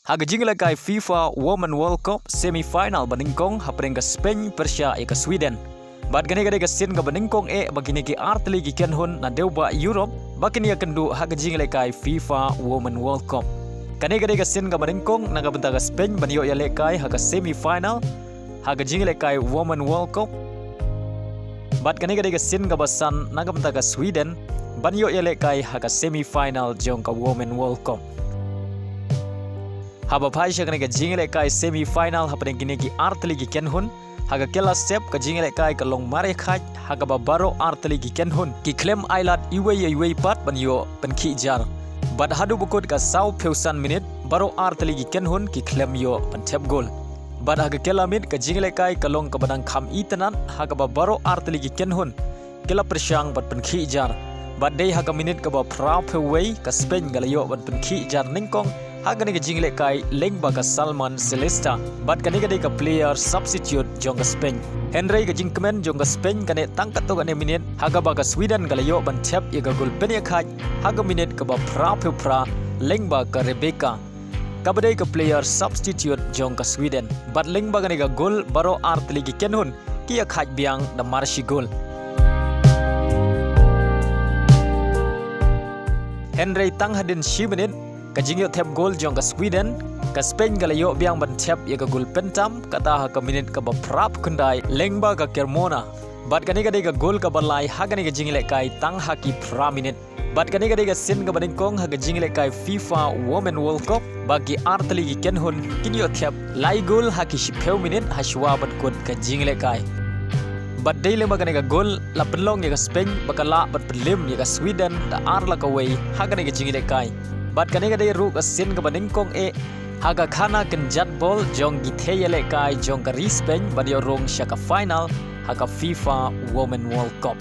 Haga jingle kai FIFA Women World Cup semi-final baningkong hapreng ke Spain Persia ke Sweden. Bat gane gade ke sin ke baningkong bagini ke artli ki kenhun na deuba Europe bakini akendu haga jingle kai FIFA Women World Cup. Kane gade ke sin ke baningkong naga benta ke Spain banio ya lekai haga semi-final haga jingle kai Women World Cup. Bat gane gade ke sin ke basan naga benta ke Sweden banio ya lekai haga semi-final jong ke Women World Cup. Haba paisha kane ka jingle kai semi final hapeng kini ki artli ki kenhun haga kela step ka jingle kai ka long mare khaj haga babaro artli ki kenhun ki klem ailat iwe pat banyo penki jar bad hadu bukut ka sau peusan minit baro artli ki kenhun ki klem yo pentep gol bad haga kela mit ka jingle kai ka long ka badang kham itanan haga babaro artli ki kenhun kela persyang bad penki jar bad dei haga minit ka ba pra peway ka Spain galayo bad penki jar ningkong haga ni jingle kai lengba ka Salman Celesta bat kani ka player substitute jong ka Spain Henry ka jingkmen jong ka Spain kane tangkat to kane minit haga ba ka Sweden galayo ban tep ye ka gol penia khaj haga minit ka ba pra lengba ka Rebecca kabadai ka player substitute jong ka Sweden bat lengba kane ka gol baro artli ki kenhun kia khaj biang da marshi gol Henry tang hadin shi minit kajingyo tep gol jong ka Sweden ka Spain galayo biang ban tep ye ka gol pentam kata ha ka minit ka ba prap kundai lengba ka Kermona bat kani ka gol ka balai ha kani ka jingle kai tang ha ki pra minit bat kani ka sin ka baningkong ha ka jingle kai FIFA Women World Cup bagi artli ki kenhun kinyo tep lai gol ha ki shipeu minit ha shwa bat kod ka jingle kai bat daily ba kani ka gol la pelong ye ka Spain bakala bat pelim ye ka Sweden da arla ka way ha kani ka jingle kai bat kani ka ru ka sin ka baningkong haga khana kenjat bol jong githeyele kai jong ka Spain badio rong shaka final haga FIFA Women World Cup.